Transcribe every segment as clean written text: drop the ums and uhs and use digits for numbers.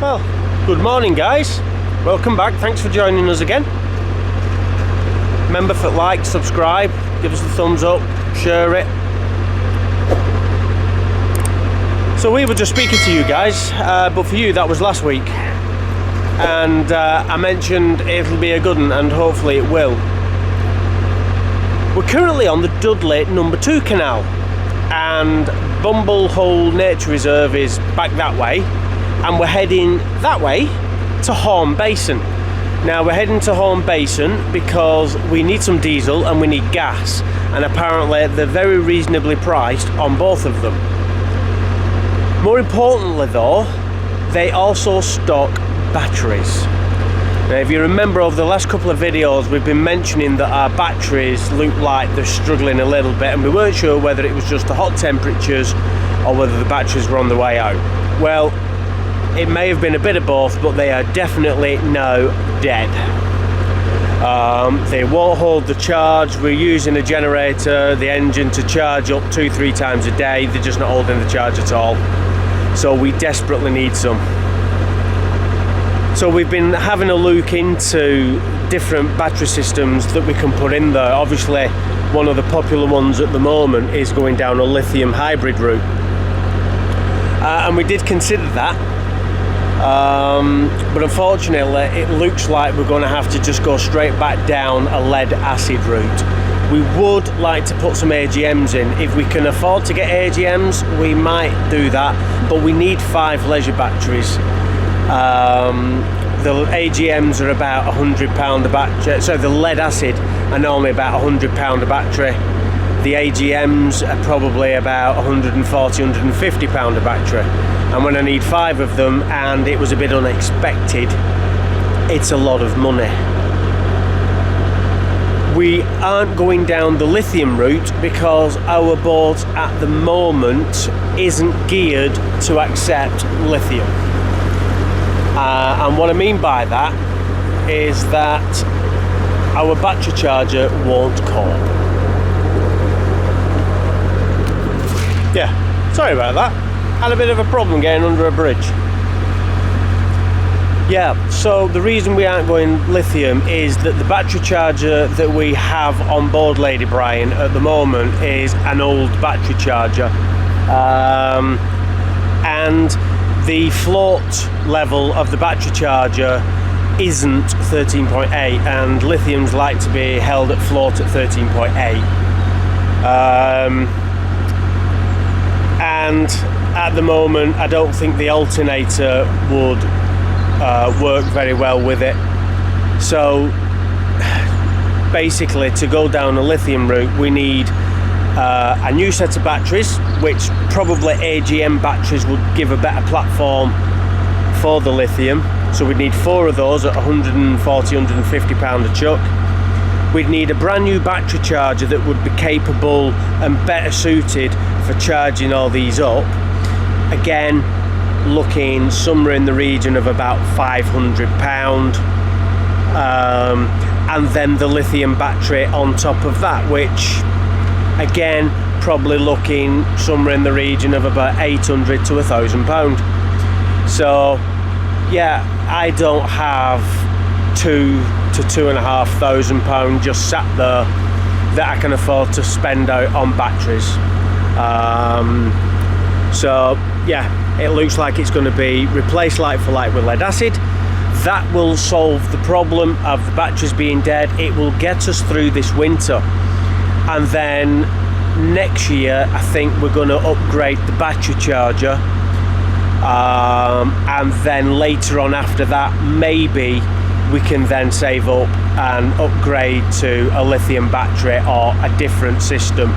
Well, good morning guys, welcome back, thanks for joining us again. Remember to like, subscribe, give us a thumbs up, share it. So we were just speaking to you guys, but for you that was last week, and I mentioned it'll be a good one, and hopefully it will. We're currently on the Dudley number 2 canal, and Bumble Hole Nature Reserve is back that way, and we're heading that way to Horn Basin. Now we're heading to Horn Basin because we need some diesel and we need gas, and apparently they're very reasonably priced on both of them. More importantly though, they also stock batteries. Now if you remember, over the last couple of videos we've been mentioning that our batteries look like they're struggling a little bit, and we weren't sure whether it was just the hot temperatures or whether the batteries were on the way out. Well, it may have been a bit of both, but they are definitely now dead. They won't hold the charge. We're using a generator, the engine, to charge up 2-3 times a day. They're just not holding the charge at all. So we desperately need some. So we've been having a look into different battery systems that we can put in there. Obviously, one of the popular ones at the moment is going down a lithium hybrid route. And we did consider that. But unfortunately it looks like we're going to have to just go straight back down a lead acid route. We would like to put some AGMs in. If we can afford to get AGMs, we might do that, but we need 5 leisure batteries. The AGMs are about £100 a battery, so the lead acid are normally about £100 a battery. The AGMs are probably about £140, £150 a battery. And when I need 5 of them, and it was a bit unexpected, it's a lot of money. We aren't going down the lithium route because our boat at the moment isn't geared to accept lithium. And what I mean by that is that our battery charger won't call. Yeah, sorry about that. Had a bit of a problem getting under a bridge. Yeah, so the reason we aren't going lithium is that the battery charger that we have on board Lady Brian at the moment is an old battery charger. And the float level of the battery charger isn't 13.8, and lithiums like to be held at float at 13.8. And at the moment I don't think the alternator would work very well with it. So basically, to go down a lithium route we need a new set of batteries, which probably AGM batteries would give a better platform for the lithium. So we'd need 4 of those at £140, £150 a chuck. We'd need a brand new battery charger that would be capable and better suited for charging all these up. Again, looking somewhere in the region of about £500. And then the lithium battery on top of that, which again probably looking somewhere in the region of about £800 to £1,000. So yeah, I don't have £2,000 to £2,500 just sat there that I can afford to spend out on batteries. So yeah, it looks like it's going to be replaced like for like with lead acid. That will solve the problem of the batteries being dead. It will get us through this winter, and then next year I think we're going to upgrade the battery charger, and then later on after that maybe we can then save up and upgrade to a lithium battery or a different system.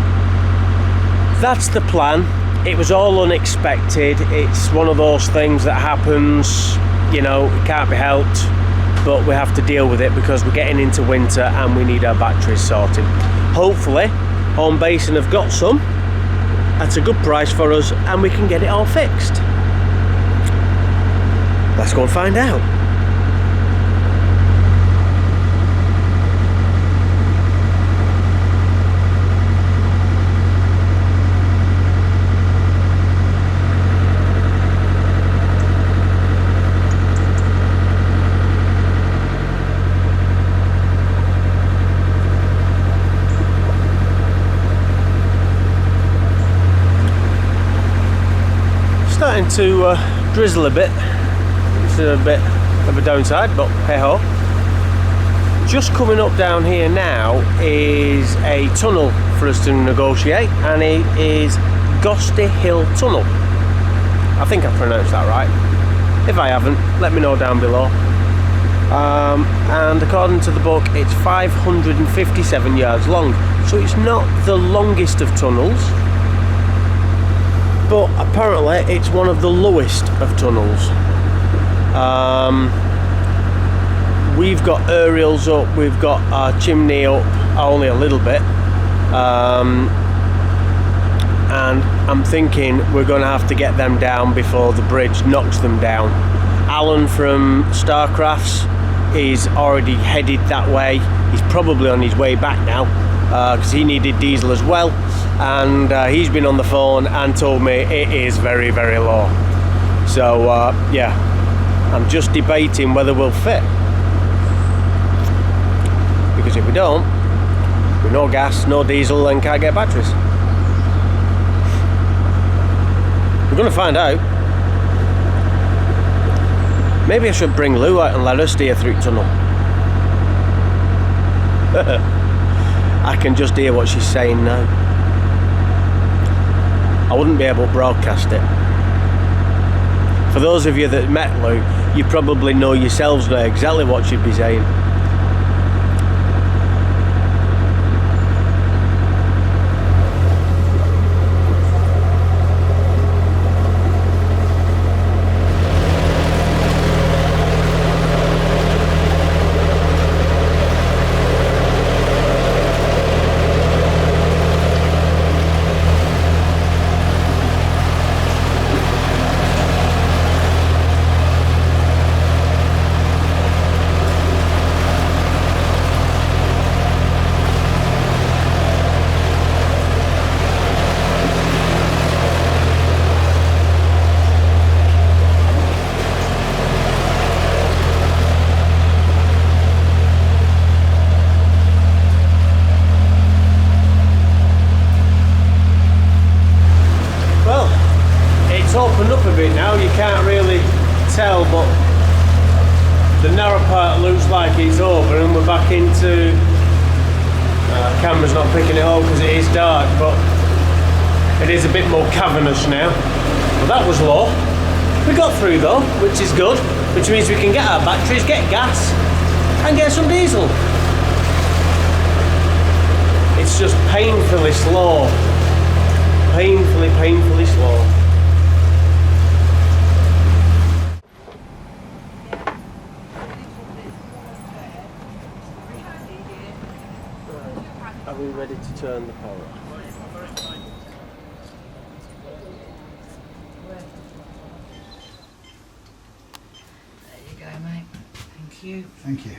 That's the plan. It was all unexpected. It's one of those things that happens, you know, it can't be helped, but we have to deal with it because we're getting into winter and we need our batteries sorted. Hopefully Horn Basin have got some at a good price for us and we can get it all fixed. Let's go and find out. starting to drizzle a bit. It's a bit of a downside, but hey ho. Just coming up down here now is a tunnel for us to negotiate, and it is Ghosty Hill Tunnel. I think I pronounced that right. If I haven't, let me know down below. And according to the book, it's 557 yards long, so it's not the longest of tunnels, but apparently it's one of the lowest of tunnels. We've got aerials up, we've got our chimney up only a little bit, and I'm thinking we're going to have to get them down before the bridge knocks them down. Alan from Starcrafts is already headed that way. He's probably on his way back now because he needed diesel as well, and he's been on the phone and told me it is very, very low. So yeah, I'm just debating whether we'll fit, because if we don't, with no gas, no diesel, and can't get batteries. We're going to find out. Maybe I should bring Lou out and let her steer through the tunnel. I can just hear what she's saying now. I wouldn't be able to broadcast it. For those of you that met Lou, you probably know yourselves know exactly what she'd be saying. Tell, but the narrow part looks like it's over and we're back into camera's not picking it up because it is dark, but it is a bit more cavernous now. Well, that was low. We got through though, which is good, which means we can get our batteries, get gas and get some diesel. It's just painfully slow, painfully slow. Are we ready to turn the power off? There you go, mate. Thank you. Thank you.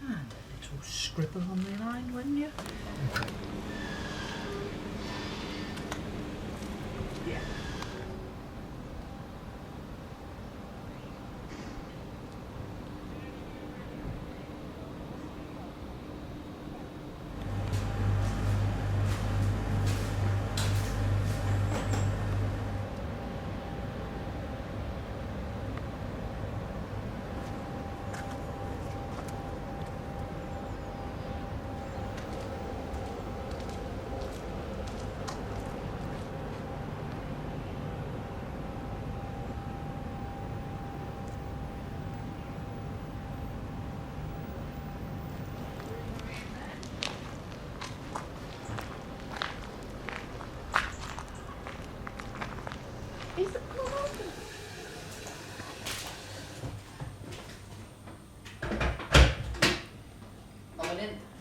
And a little scribble on the line, wouldn't you? Yeah.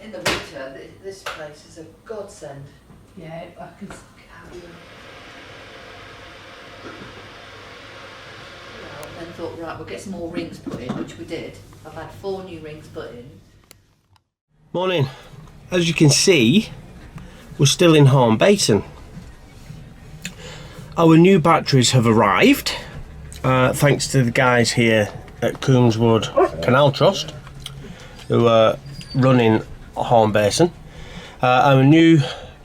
In the winter, this place is a godsend. Yeah, I can. And then thought, right, we'll get some more rings put in, which we did. I've had 4 new rings put in. Morning. As you can see, we're still in Horn Basin. Our new batteries have arrived, thanks to the guys here at Coomswood Canal Trust, who are running Horn Basin. Our new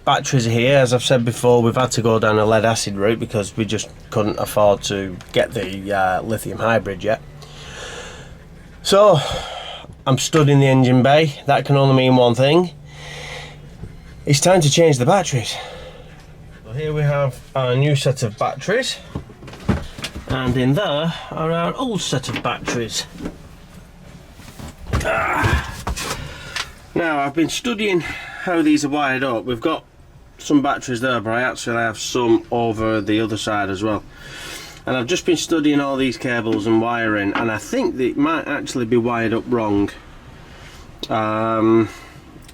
batteries are here. As I've said before, we've had to go down a lead acid route because we just couldn't afford to get the lithium hybrid yet. So I'm stood in the engine bay. That can only mean one thing. It's time to change the batteries. So here we have our new set of batteries, and in there are our old set of batteries. Now, I've been studying how these are wired up. We've got some batteries there, but I actually have some over the other side as well. And I've just been studying all these cables and wiring, and I think that it might actually be wired up wrong.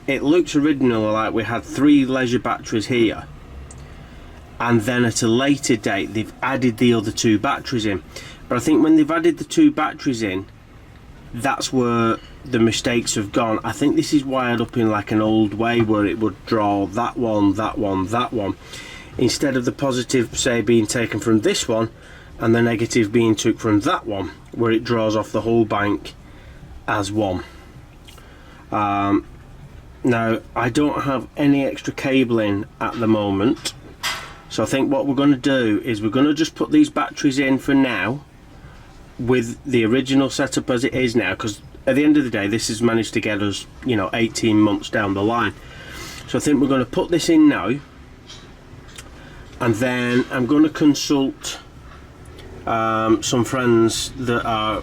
It looks originally like we had 3 leisure batteries here, and then at a later date they've added the other 2 batteries in. But I think when they've added the 2 batteries in, that's where the mistakes have gone. I think this is wired up in like an old way where it would draw that one, that one, that one, instead of the positive, say, being taken from this one and the negative being took from that one, where it draws off the whole bank as one. Now, I don't have any extra cabling at the moment, so I think what we're going to do is we're going to just put these batteries in for now with the original setup as it is now, because at the end of the day this has managed to get us, you know, 18 months down the line. So I think we're going to put this in now, and then I'm going to consult some friends that are,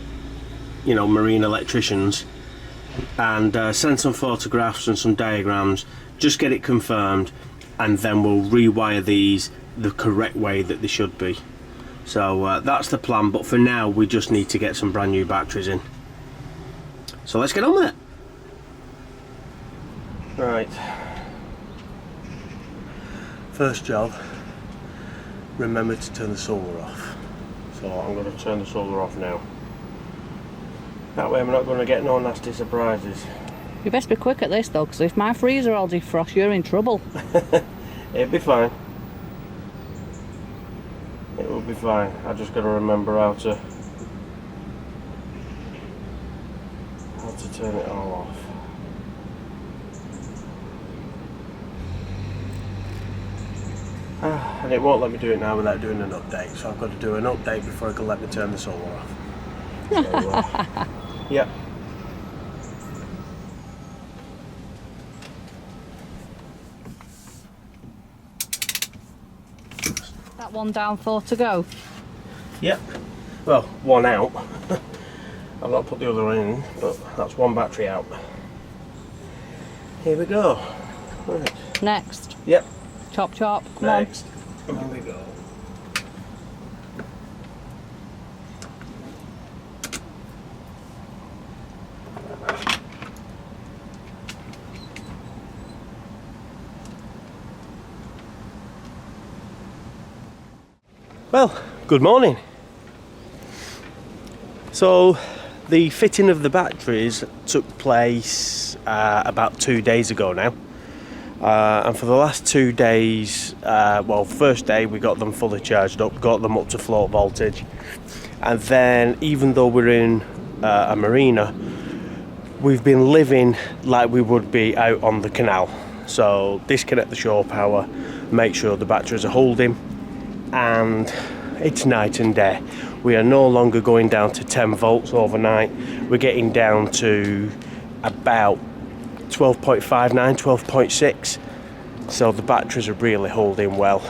you know, marine electricians, and send some photographs and some diagrams, just get it confirmed, and then we'll rewire these the correct way that they should be. So that's the plan, but for now we just need to get some brand new batteries in. So let's get on with it. Right. First job, remember to turn the solar off. So I'm going to turn the solar off now. That way I'm not going to get no nasty surprises. You best be quick at this though, because if my freezer all defrosts, you're in trouble. It'll be fine. It will be fine. I just got to remember how to turn it all off. And it won't let me do it now without doing an update, so I've got to do an update before it can let me turn the solar off. So, yep. That one down, 4 to go. Yep. Well, one out. I've not put the other one in, but that's one battery out. Here we go. Right. Next. Yep. Chop chop. Come Next. Here we go. Well, good morning. So the fitting of the batteries took place about 2 days ago now, and for the last 2 days, well, first day we got them fully charged up, got them up to float voltage, and then even though we're in a marina, we've been living like we would be out on the canal. So disconnect the shore power, make sure the batteries are holding, and it's night and day. We are no longer going down to 10 volts overnight. We're getting down to about 12.59, 12.6. So the batteries are really holding well.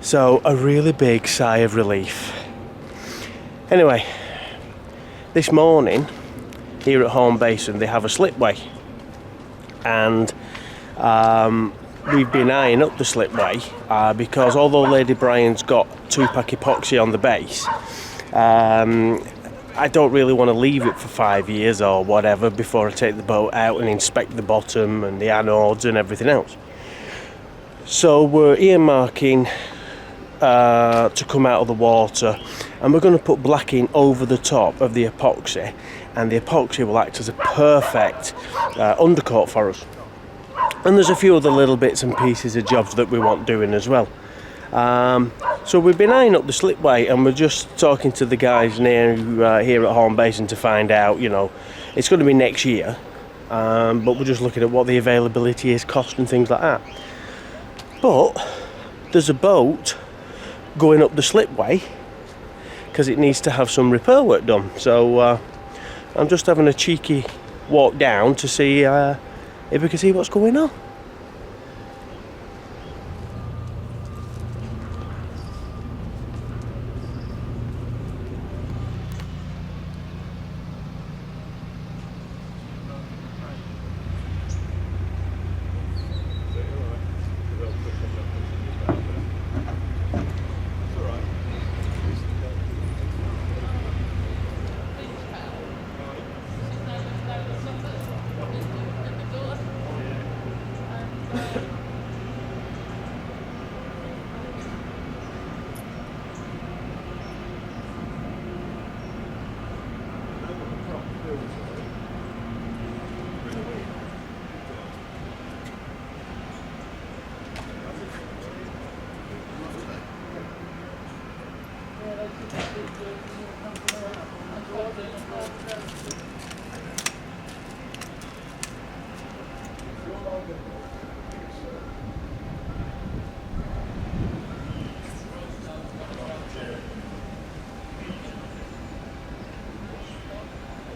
So a really big sigh of relief. Anyway, this morning here at Horn Basin they have a slipway, and we've been eyeing up the slipway because although Lady Brian's got 2-pack epoxy on the base, I don't really want to leave it for 5 years or whatever before I take the boat out and inspect the bottom and the anodes and everything else. So we're earmarking to come out of the water, and we're going to put blacking over the top of the epoxy, and the epoxy will act as a perfect undercoat for us. And there's a few other little bits and pieces of jobs that we want doing as well. So we've been eyeing up the slipway, and we're just talking to the guys near here at Horn Basin to find out, you know, it's going to be next year, but we're just looking at what the availability is, cost and things like that. But there's a boat going up the slipway because it needs to have some repair work done. So I'm just having a cheeky walk down to see if we can see what's going on.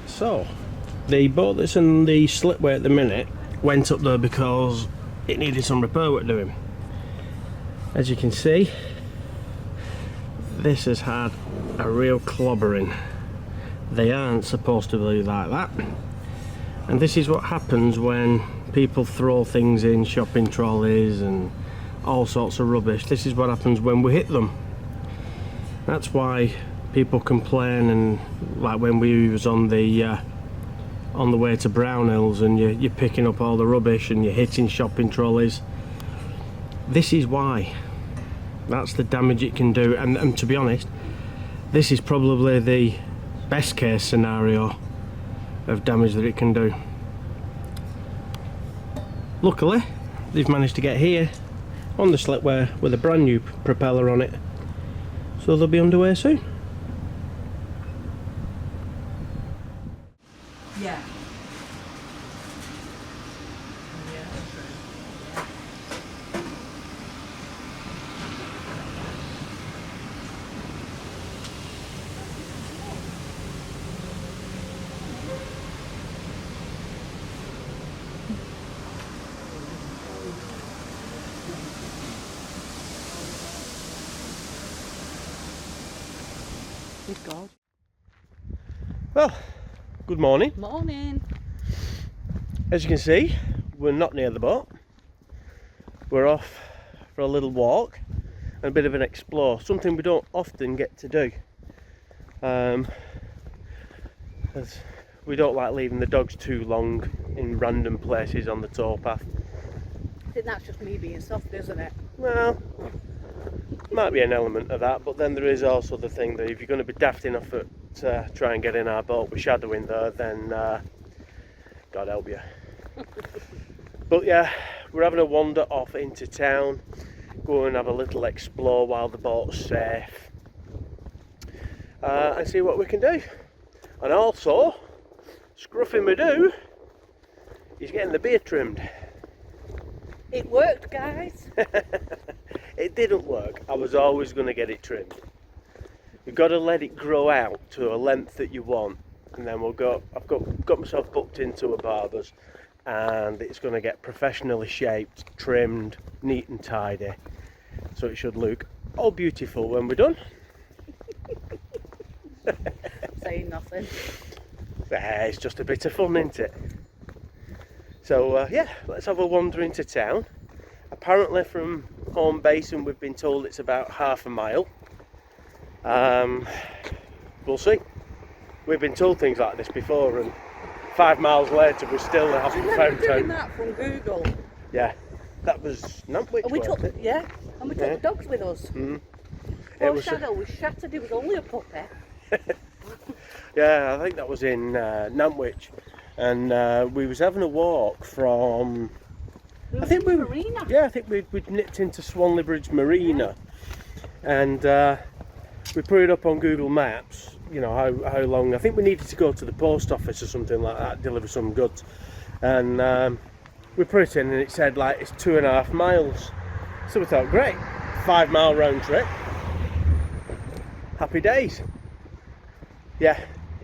So, the boat that's in the slipway at the minute went up there because it needed some repair work doing. As you can see, this has had a real clobbering. They aren't supposed to be like that. And this is what happens when people throw things in shopping trolleys and all sorts of rubbish. This is what happens when we hit them. That's why people complain, and like when we was on the way to Brownhills and you're picking up all the rubbish and you're hitting shopping trolleys. This is why. That's the damage it can do, and to be honest, this is probably the best case scenario of damage that it can do. Luckily, they've managed to get here on the slipway with a brand new propeller on it, so they'll be underway soon. Yeah. Good God. Well, good morning. Morning. As you can see, we're not near the boat. We're off for a little walk and a bit of an explore, something we don't often get to do. As we don't like leaving the dogs too long in random places on the towpath. I think that's just me being soft, isn't it? Well, might be an element of that, but then there is also the thing that if you're going to be daft enough to try and get in our boat with shadowing there, then God help you. But yeah, we're having a wander off into town, go and have a little explore while the boat's safe, and see what we can do. And also, Scruffy Madoo is getting the beard trimmed. It worked, guys. It didn't work. I was always going to get it trimmed. You've got to let it grow out to a length that you want, and then we'll go. I've got myself booked into a barber's, and it's going to get professionally shaped, trimmed, neat and tidy, so it should look all beautiful when we're done. Saying nothing. It's just a bit of fun, isn't it? So yeah, let's have a wander into town. Apparently from home base, and we've been told it's about half a mile. We'll see. We've been told things like this before, and 5 miles later we still haven't found doing town. that from Google. Yeah, that was Nantwich. And we took the, yeah, and we took Yeah. the dogs with us. Mm. Poor was, Shadow was shattered. It was only a puppy. Yeah, I think that was in Nantwich, and we was having a walk from. I think we Marina. Yeah, I think we'd nipped into Swanley Bridge Marina, and we put it up on Google Maps. You know how long. I think we needed to go to the post office or something like that, deliver some goods, and we put it in and it said like it's 2.5 miles. So we thought, great, 5 mile round trip. Happy days. Yeah,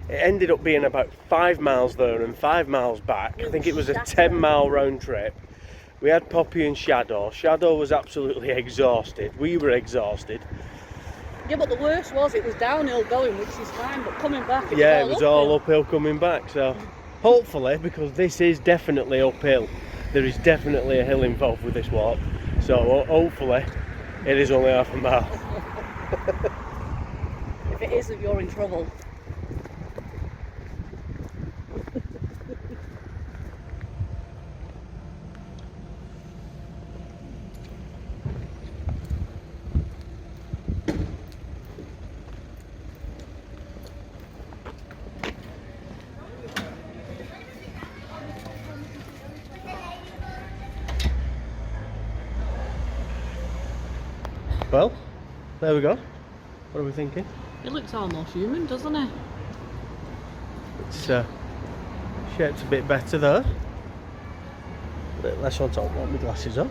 it ended up being about 5 miles there and 5 miles back. I think it was a 10-mile round trip. We had Poppy and Shadow. Shadow was absolutely exhausted. We were exhausted. Yeah, but the worst was it was downhill going, which is fine, but coming back it was all uphill coming back. So hopefully, because this is definitely uphill, there is definitely a hill involved with this walk. So hopefully it is only half a mile. If it isn't, you're in trouble. Well, there we go. What are we thinking? It looks almost human, doesn't it? It's shaped a bit better there. A bit less on top. Want my glasses on.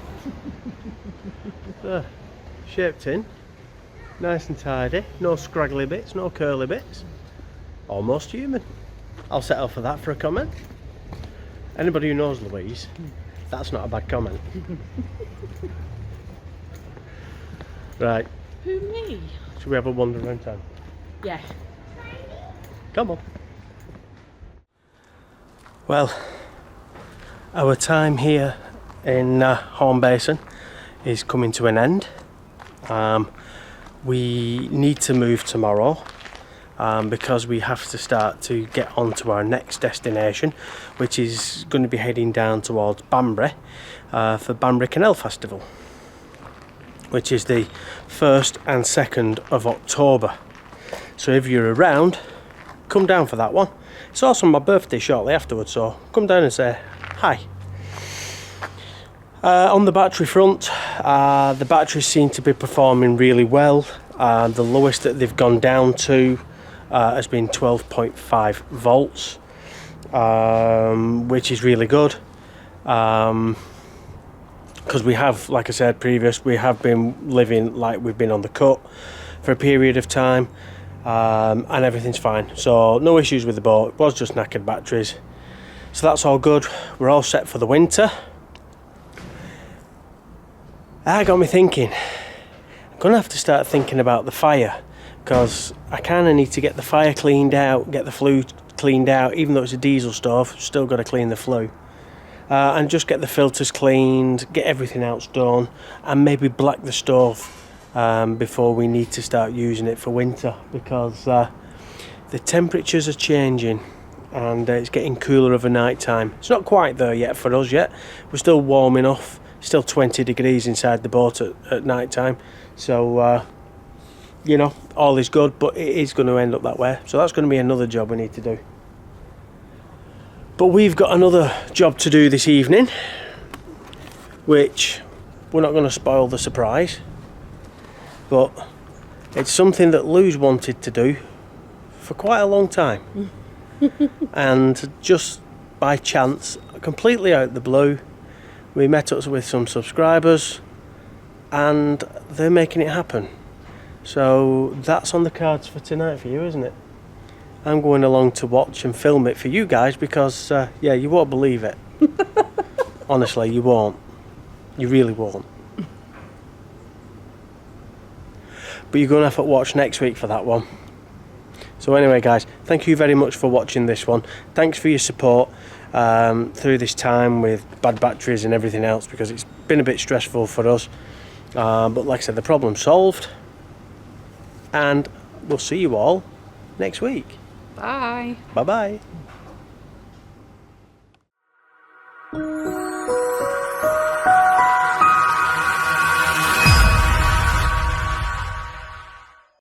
Shaped in, nice and tidy. No scraggly bits, no curly bits. Almost human. I'll settle for that for a comment. Anybody who knows Louise, that's not a bad comment. Right. Who, me? Should we have a wander around town? Yeah. Come on. Well, our time here in Horn Basin is coming to an end. We need to move tomorrow because we have to start to get on to our next destination, which is going to be heading down towards Banbury for Banbury Canal Festival, which is the 1st and 2nd of October. So if you're around, come down for that one. It's also my birthday shortly afterwards, so come down and say hi. On the battery front, the batteries seem to be performing really well. The lowest that they've gone down to has been 12.5 volts, which is really good. Because we have, like I said previous, we have been living like we've been on the cut for a period of time, and everything's fine. So no issues with the boat. It was just knackered batteries. So that's all good. We're all set for the winter. That got me thinking. I'm going to have to start thinking about the fire, because I kind of need to get the fire cleaned out, get the flue cleaned out. Even though it's a diesel stove, still got to clean the flue. And just get the filters cleaned, get everything else done, and maybe black the stove before we need to start using it for winter, because the temperatures are changing and it's getting cooler of a night time. It's not quite there yet for us yet. We're still warm enough, still 20 degrees inside the boat at night time. So, you know, all is good, but it is going to end up that way. So that's going to be another job we need to do. But we've got another job to do this evening, which we're not going to spoil the surprise, but it's something that Lou's wanted to do for quite a long time. And just by chance, completely out of the blue, we met up with some subscribers and they're making it happen. So that's on the cards for tonight for you, isn't it? I'm going along to watch and film it for you guys because, yeah, you won't believe it. Honestly, you won't. You really won't. But you're going to have to watch next week for that one. So anyway, guys, thank you very much for watching this one. Thanks for your support through this time with bad batteries and everything else, because it's been a bit stressful for us. But like I said, the problem's solved. And we'll see you all next week. Bye. Bye-bye.